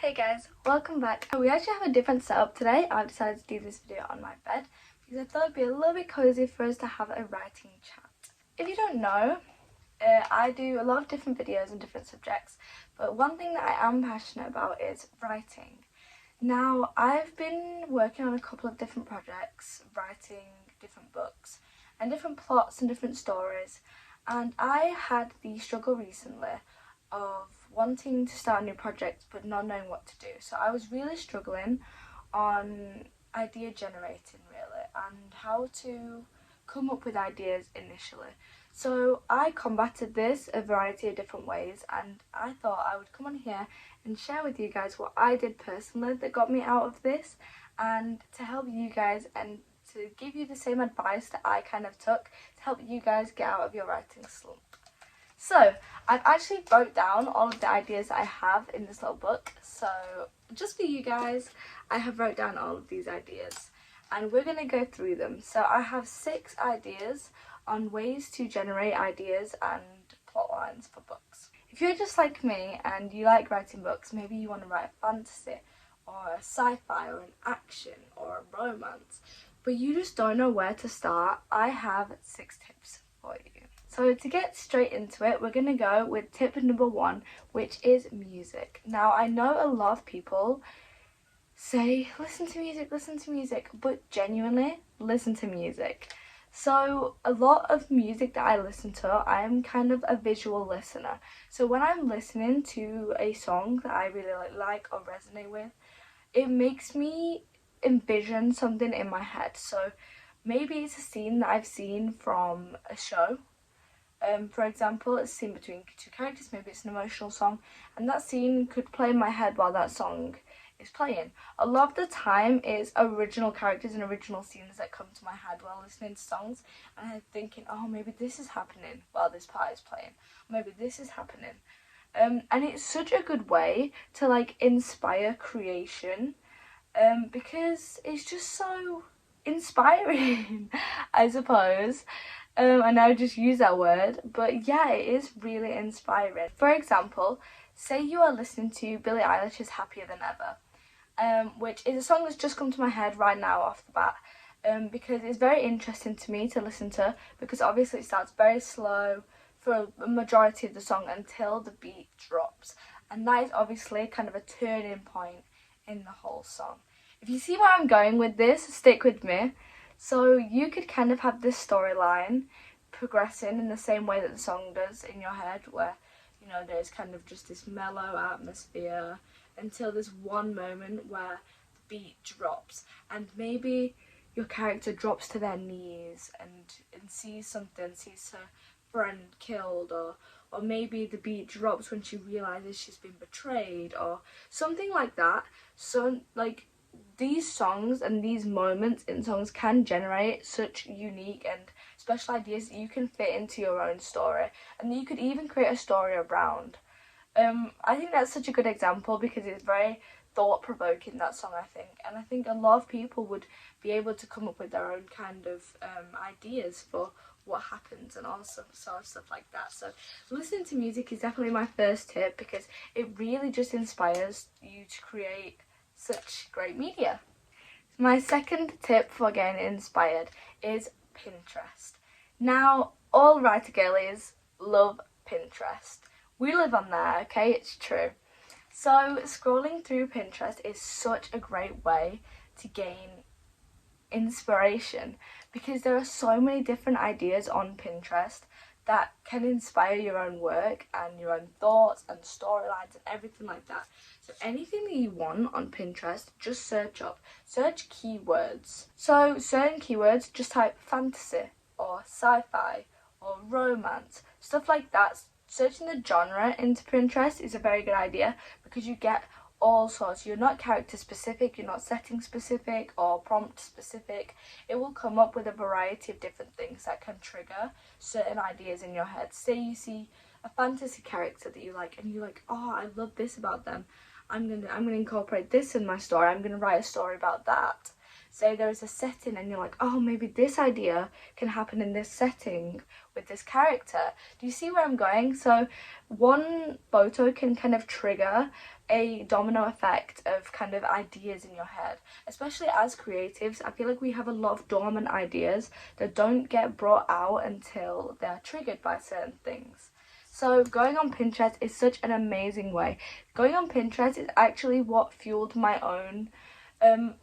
Hey guys, welcome back. We actually have a different setup today. I've decided to do this video on my bed because I thought it'd be a little bit cozy for us to have a writing chat. If you don't know, I do a lot of different videos on different subjects, but one thing that I am passionate about is writing. Now, I've been working on a couple of different projects, writing different books and different plots and different stories, and I had the struggle recently of wanting to start a new project but not knowing what to do. So I was really struggling on idea generating really and how to come up with ideas initially. So I combated this a variety of different ways, and I thought I would come on here and share with you guys what I did personally that got me out of this, and to help you guys and to give you the same advice that I kind of took to help you guys get out of your writing slump. So I've actually wrote down all of the ideas that I have in this little book. So just for you guys, I have wrote down all of these ideas and we're going to go through them. So I have 6 ideas on ways to generate ideas and plot lines for books. If you're just like me and you like writing books, maybe you want to write a fantasy or a sci-fi or an action or a romance, but you just don't know where to start, I have 6 tips for you. So to get straight into it, we're going to go with tip number 1, which is music. Now, I know a lot of people say, listen to music, but genuinely, listen to music. So a lot of music that I listen to, I'm kind of a visual listener. So when I'm listening to a song that I really like or resonate with, it makes me envision something in my head. So maybe it's a scene that I've seen from a show. For example, it's a scene between 2 characters, maybe it's an emotional song, and that scene could play in my head while that song is playing. A lot of the time it's original characters and original scenes that come to my head while listening to songs, and I'm thinking, oh, maybe this is happening while this part is playing, maybe this is happening. And it's such a good way to like inspire creation, because it's just so inspiring, I suppose. I know I just use that word, but yeah, it is really inspiring. For example, say you are listening to Billie Eilish's Happier Than Ever, which is a song that's just come to my head right now off the bat, because it's very interesting to me to listen to, because obviously it starts very slow for a majority of the song until the beat drops, and that is obviously kind of a turning point in the whole song. If you see where I'm going with this, stick with me. So you could kind of have this storyline progressing in the same way that the song does in your head, where, you know, there's kind of just this mellow atmosphere until there's one moment where the beat drops and maybe your character drops to their knees and sees her friend killed, or maybe the beat drops when she realizes she's been betrayed or something like that. So like, these songs and these moments in songs can generate such unique and special ideas that you can fit into your own story, and you could even create a story around. I think that's such a good example because it's very thought-provoking, that song, I think, and I think a lot of people would be able to come up with their own kind of ideas for what happens and all sort of stuff like that. So listening to music is definitely my first tip because it really just inspires you to create such great media. My second tip for getting inspired is Pinterest. Now, all writer girlies love Pinterest. We live on there, okay? It's true. So scrolling through Pinterest is such a great way to gain inspiration because there are so many different ideas on Pinterest that can inspire your own work and your own thoughts and storylines and everything like that. So anything that you want on Pinterest, just search keywords. So certain keywords, just type fantasy or sci-fi or romance, stuff like that. Searching the genre into Pinterest is a very good idea because you get all sorts. You're not character specific, you're not setting specific or prompt specific. It will come up with a variety of different things that can trigger certain ideas in your head. Say you see a fantasy character that you like and you're like, oh, I love this about them. I'm gonna incorporate this in my story. I'm gonna write a story about that. say there is a setting and you're like, oh, maybe this idea can happen in this setting with this character. Do you see where I'm going? So one photo can kind of trigger a domino effect of kind of ideas in your head. Especially as creatives, I feel like we have a lot of dormant ideas that don't get brought out until they're triggered by certain things. So going on Pinterest is such an amazing way. Going on Pinterest is actually what fueled my own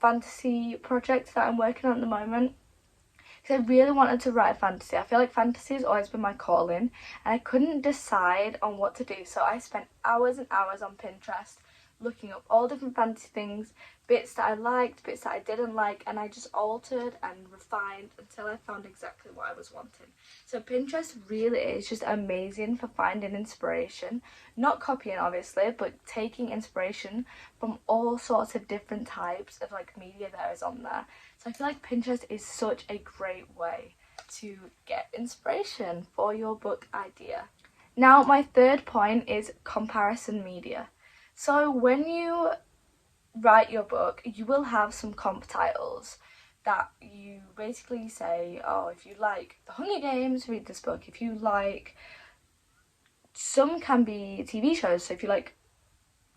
fantasy project that I'm working on at the moment. Because I really wanted to write fantasy. I feel like fantasy has always been my calling, and I couldn't decide on what to do. So I spent hours and hours on Pinterest looking up all different fantasy things, bits that I liked, bits that I didn't like, and I just altered and refined until I found exactly what I was wanting. So Pinterest really is just amazing for finding inspiration, not copying obviously, but taking inspiration from all sorts of different types of like media there is on there. So I feel like Pinterest is such a great way to get inspiration for your book idea. Now my third point is comparison media. So when you write your book, you will have some comp titles that you basically say, oh, if you like The Hunger Games, read this book. If you like, some can be TV shows, so if you like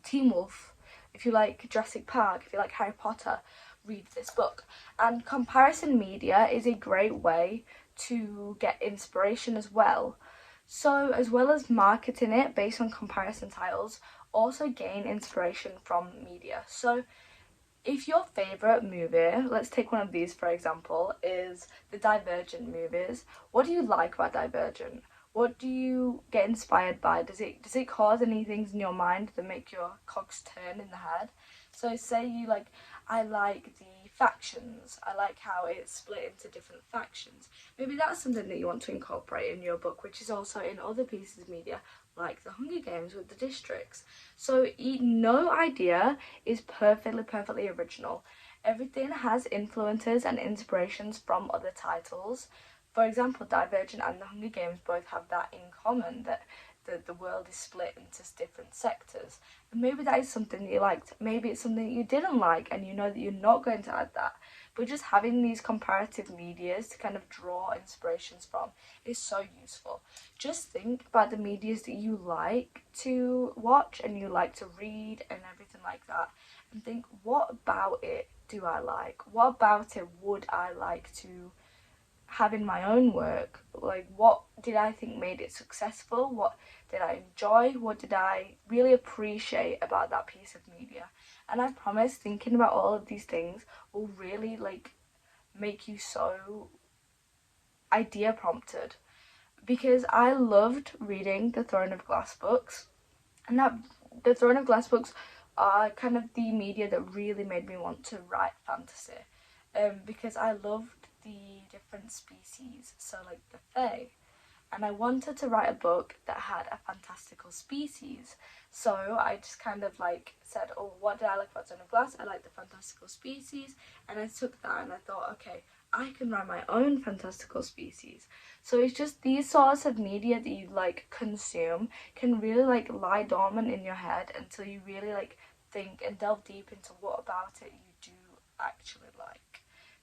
Teen Wolf, if you like Jurassic Park, if you like Harry Potter, read this book. And comparison media is a great way to get inspiration as well. So as well as marketing it based on comparison titles, also gain inspiration from media. So if your favourite movie, let's take one of these for example, is the Divergent movies, what do you like about Divergent? What do you get inspired by? Does it cause any things in your mind that make your cogs turn in the head? So say you like, I like the factions, I like how it's split into different factions. Maybe that's something that you want to incorporate in your book, which is also in other pieces of media, like The Hunger Games with the districts. So no idea is perfectly original. Everything has influences and inspirations from other titles. For example, Divergent and The Hunger Games both have that in common, that the world is split into different sectors. And maybe that is something that you liked. Maybe it's something that you didn't like and you know that you're not going to add that. But just having these comparative medias to kind of draw inspirations from is so useful. Just think about the medias that you like to watch and you like to read and everything like that. And think, what about it do I like? What about it would I like to have in my own work? Like, what did I think made it successful? What did I enjoy? What did I really appreciate about that piece of media? And I promise thinking about all of these things will really like make you so idea prompted, because I loved reading the Throne of Glass books, and that the Throne of Glass books are kind of the media that really made me want to write fantasy, because I loved the different species, so like the Fae, and I wanted to write a book that had a fantastical species. So I just kind of like said, oh, what did I like about Throne of Glass? I like the fantastical species, and I took that and I thought, okay, I can write my own fantastical species. So it's just these sorts of media that you like consume can really like lie dormant in your head until you really like think and delve deep into what about it you do actually like.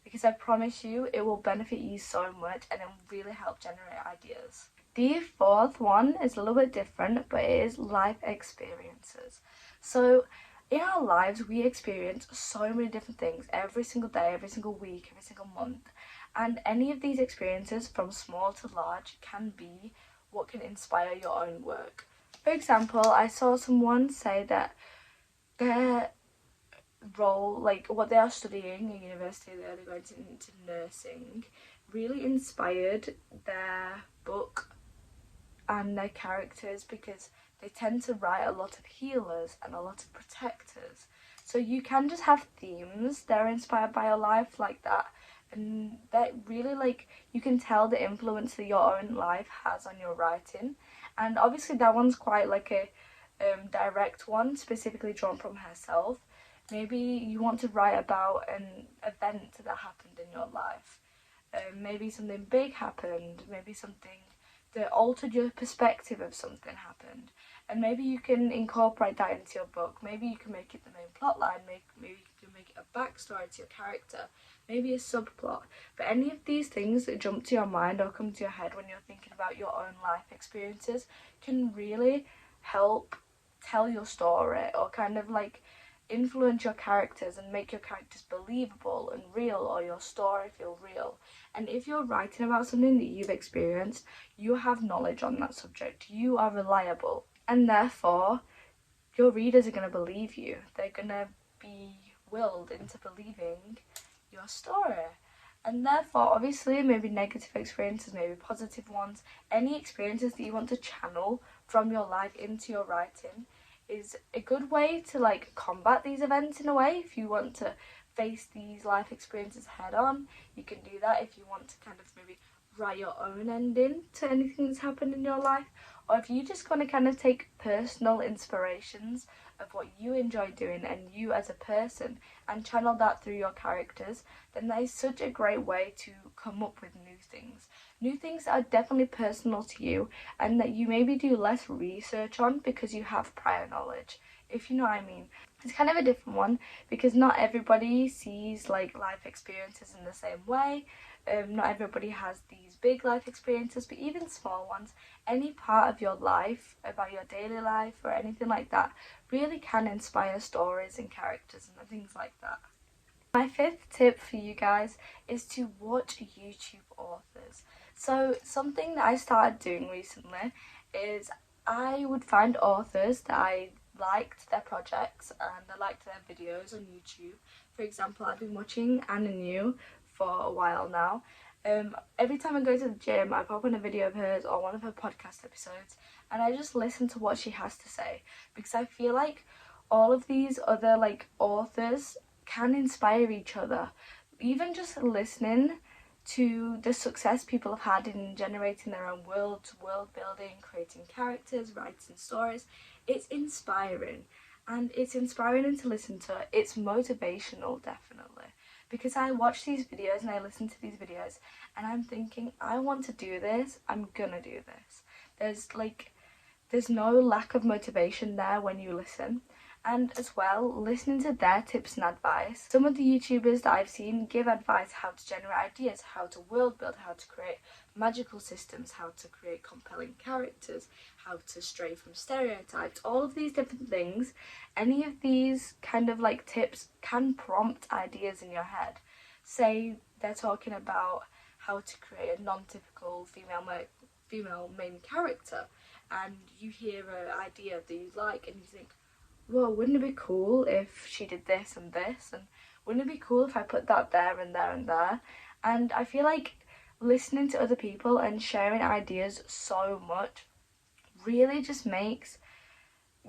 Because I promise you it will benefit you so much and it will really help generate ideas. The fourth one is a little bit different, but it is life experiences. So in our lives we experience so many different things every single day, every single week, every single month, and any of these experiences from small to large can be what can inspire your own work. For example, I saw someone say that their role, like what they are studying in university, they're going into nursing, really inspired their book and their characters, because they tend to write a lot of healers and a lot of protectors. So you can just have themes that are inspired by your life like that, and that really like you can tell the influence that your own life has on your writing. And obviously that one's quite like a direct one, specifically drawn from herself. Maybe you want to write about an event that happened in your life. Maybe something big happened, maybe something that altered your perspective of something happened. And maybe you can incorporate that into your book. Maybe you can make it the main plot line. Maybe you can make it a backstory to your character. Maybe a subplot. But any of these things that jump to your mind or come to your head when you're thinking about your own life experiences can really help tell your story, or kind of like influence your characters and make your characters believable and real, or your story feel real. And if you're writing about something that you've experienced, you have knowledge on that subject, you are reliable, and therefore your readers are going to believe you. They're going to be willed into believing your story. And therefore, obviously, maybe negative experiences, maybe positive ones, any experiences that you want to channel from your life into your writing is a good way to like combat these events in a way. If you want to face these life experiences head on, you can do that. If you want to kind of maybe write your own ending to anything that's happened in your life, or if you just want to kind of take personal inspirations of what you enjoy doing and you as a person and channel that through your characters, then that is such a great way to come up with new things that are definitely personal to you and that you maybe do less research on because you have prior knowledge, if you know what I mean. It's kind of a different one because not everybody sees like life experiences in the same way. Not everybody has these big life experiences, but even small ones, any part of your life, about your daily life or anything like that, really can inspire stories and characters and things like that. My fifth tip for you guys is to watch YouTube authors. So something that I started doing recently is I would find authors that I liked their projects and I liked their videos on YouTube. For example, I've been watching Anna New for a while now. Every time I go to the gym, I pop on a video of hers or one of her podcast episodes and I just listen to what she has to say, because I feel like all of these other like authors can inspire each other. Even just listening to the success people have had in generating their own world building, creating characters, writing stories, it's inspiring. And it's inspiring to listen to. It's motivational, definitely. Because I watch these videos and I listen to these videos and I'm thinking, I want to do this, I'm gonna do this. There's no lack of motivation there when you listen. And as well, listening to their tips and advice. Some of the YouTubers that I've seen give advice how to generate ideas, how to world build, how to create magical systems, how to create compelling characters, how to stray from stereotypes, all of these different things. Any of these kind of like tips can prompt ideas in your head. Say they're talking about how to create a non-typical female main character, and you hear an idea that you like and you think, well, wouldn't it be cool if she did this and this, and wouldn't it be cool if I put that there and there and there? And I feel like listening to other people and sharing ideas so much really just makes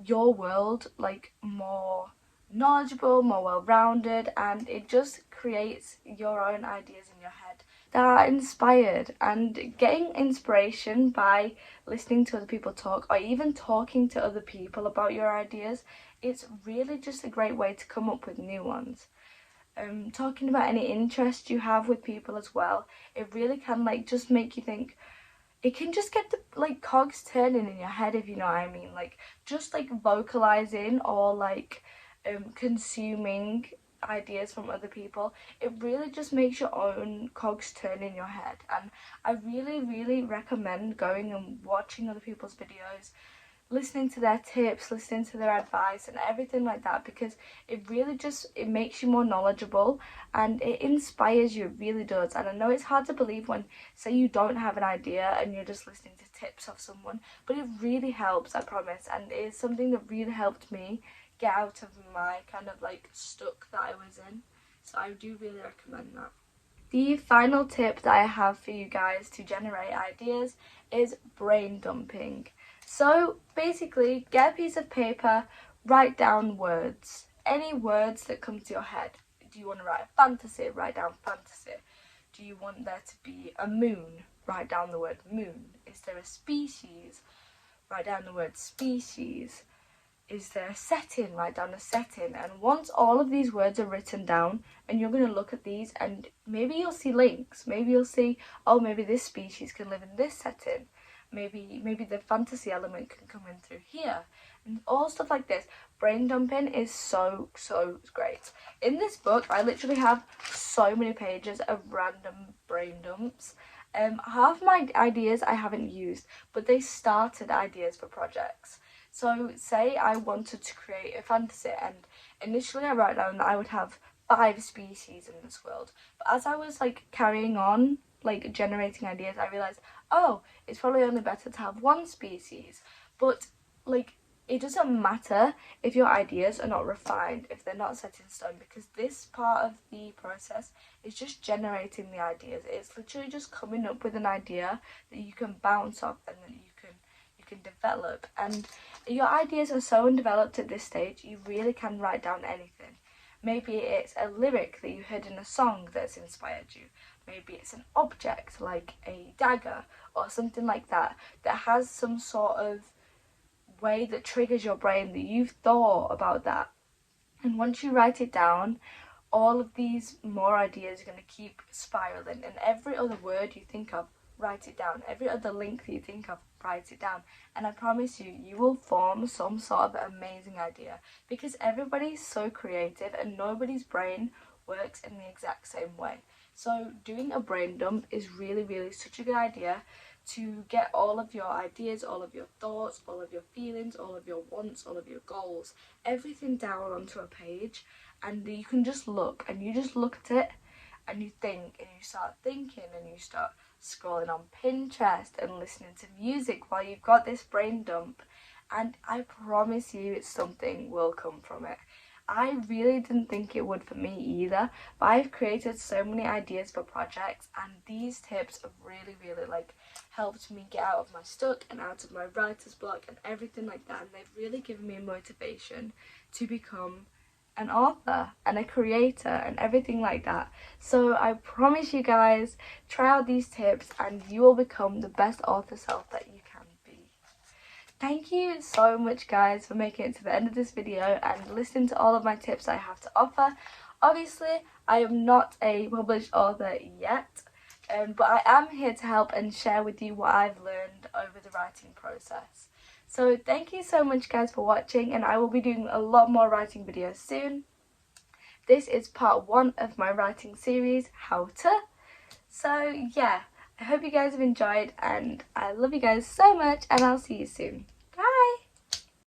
your world like more knowledgeable, more well-rounded, and it just creates your own ideas in your head that are inspired. And getting inspiration by listening to other people talk or even talking to other people about your ideas, it's really just a great way to come up with new ones. Talking about any interest you have with people as well, it really can like just make you think. It can just get the like cogs turning in your head, if you know what I mean. Like just like vocalizing or like consuming ideas from other people, it really just makes your own cogs turn in your head. And I really recommend going and watching other people's videos, listening to their tips, listening to their advice and everything like that, because it really just, it makes you more knowledgeable and it inspires you, it really does. And I know it's hard to believe when, say, you don't have an idea and you're just listening to tips of someone, but it really helps, I promise. And it's something that really helped me get out of my kind of like stuck that I was in. So I do really recommend that. The final tip that I have for you guys to generate ideas is brain dumping. So basically, get a piece of paper, write down words, any words that come to your head. Do you want to write fantasy? Write down fantasy. Do you want there to be a moon? Write down the word moon. Is there a species? Write down the word species. Is there a setting? Write down a setting. And once all of these words are written down, and you're going to look at these and maybe you'll see links. Maybe you'll see, oh, maybe this species can live in this setting. maybe the fantasy element can come in through here, and all stuff like this. Brain dumping is so great. In this book I literally have so many pages of random brain dumps. Half my ideas I haven't used, but they started ideas for projects. So say I wanted to create a fantasy, and initially I wrote down that I would have 5 species in this world, but as I was like carrying on, like generating ideas, I realized, oh, it's probably only better to have 1 species. But like, it doesn't matter if your ideas are not refined, if they're not set in stone, because this part of the process is just generating the ideas. It's literally just coming up with an idea that you can bounce off and then you can develop. And your ideas are so undeveloped at this stage, you really can write down anything. Maybe it's a lyric that you heard in a song that's inspired you. Maybe it's an object like a dagger or something like that that has some sort of way that triggers your brain that you've thought about that. And once you write it down, all of these more ideas are going to keep spiraling, and every other word you think of, write it down. Every other link that you think of, write it down. And I promise you, you will form some sort of amazing idea, because everybody's so creative and nobody's brain works in the exact same way. So doing a brain dump is really such a good idea to get all of your ideas, all of your thoughts, all of your feelings, all of your wants, all of your goals, everything down onto a page, and you can just look, and you just look at it and you think, and you start thinking, and you start scrolling on Pinterest and listening to music while you've got this brain dump, and I promise you something will come from it. I really didn't think it would for me either, but I've created so many ideas for projects, and these tips have really like helped me get out of my stuck and out of my writer's block and everything like that, and they've really given me motivation to become an author and a creator and everything like that. So I promise you guys, try out these tips and you will become the best author self that you can be. Thank you so much guys for making it to the end of this video and listening to all of my tips I have to offer. Obviously I am not a published author yet, but I am here to help and share with you what I've learned over the writing process. So thank you so much guys for watching, and I will be doing a lot more writing videos soon. This is part 1 of my writing series, How To. So yeah, I hope you guys have enjoyed, and I love you guys so much, and I'll see you soon.